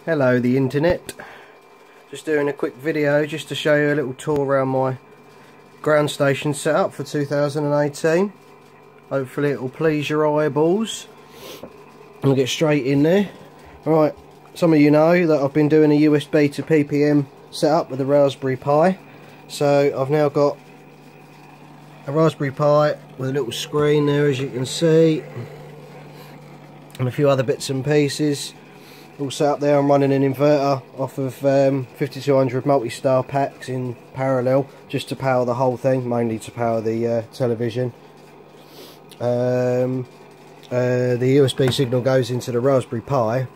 Hello the internet, just doing a quick video just to show you a little tour around my ground station setup for 2018. Hopefully it will please your eyeballs. I'll get straight in there. Right, some of you know that I've been doing a USB to PPM setup with a Raspberry Pi. So I've now got a Raspberry Pi with a little screen there, as you can see, and a few other bits and pieces. All set up there. I'm running an inverter off of 5200 multi-star packs in parallel, just to power the whole thing, mainly to power the television. The USB signal goes into the Raspberry Pi,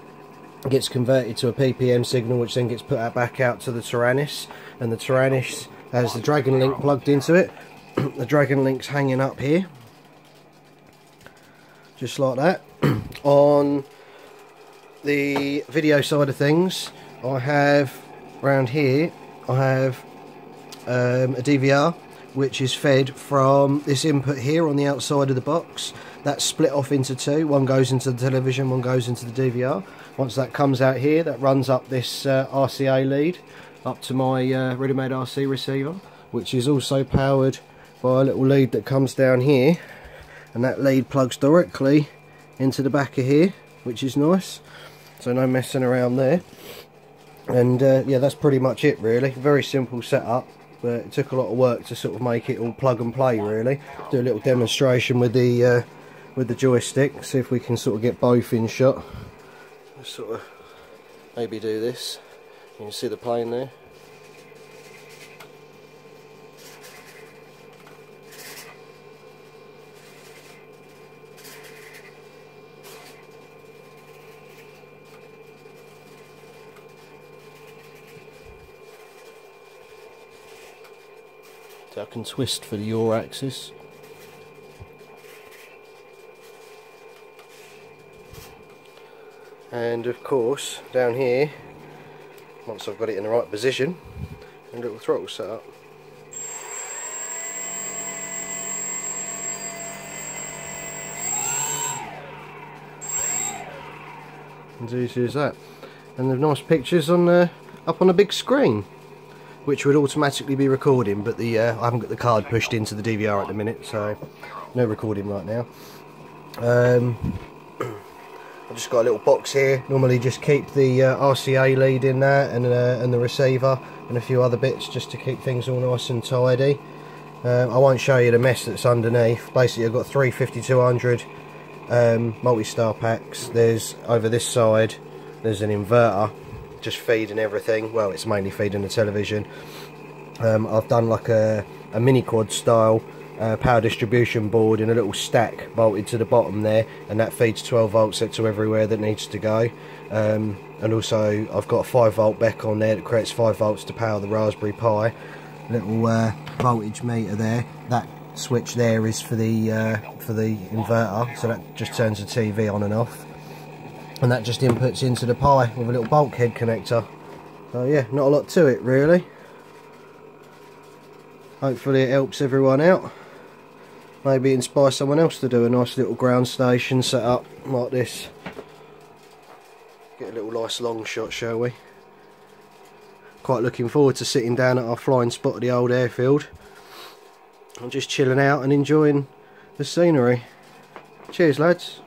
gets converted to a PPM signal, which then gets put back out to the Tyrannus, and the Tyrannus has the Dragon Link plugged into it. The Dragon Link's hanging up here, just like that. On the video side of things, I have around here, I have a DVR which is fed from this input here on the outside of the box. That's split off into two. One goes into the television, one goes into the DVR. Once that comes out here, that runs up this RCA lead up to my ready-made RC receiver, which is also powered by a little lead that comes down here, and that lead plugs directly into the back of here, which is nice. So no messing around there. And yeah, that's pretty much it really. Very simple setup, but it took a lot of work to sort of make it all plug and play really. Do a little demonstration with the joystick, see if we can sort of get both in shot. Let's sort of maybe do this. You can see the plane there. So I can twist for the yaw axis. And of course, down here, once I've got it in the right position, a little throttle set up. As easy as that. And the nice pictures on up on a big screen, which would automatically be recording, but I haven't got the card pushed into the DVR at the minute, so no recording right now. I've just got a little box here. Normally just keep the RCA lead in there, and the receiver and a few other bits, just to keep things all nice and tidy. I won't show you the mess that's underneath. Basically I've got three 5200 multi-star packs. There's, over this side, there's an inverter just feeding everything. Well, it's mainly feeding the television. I've done like a mini quad style power distribution board in a little stack bolted to the bottom there, and that feeds 12 volts to everywhere that needs to go. And also I've got a 5 volt BEC on there that creates 5 volts to power the Raspberry Pi. Little voltage meter there. That switch there is for the inverter, so that just turns the TV on and off. And that just inputs into the Pi with a little bulkhead connector. So yeah, not a lot to it really. Hopefully it helps everyone out. Maybe inspire someone else to do a nice little ground station setup like this. Get a little nice long shot, shall we? Quite looking forward to sitting down at our flying spot at the old airfield. I'm just chilling out and enjoying the scenery. Cheers lads.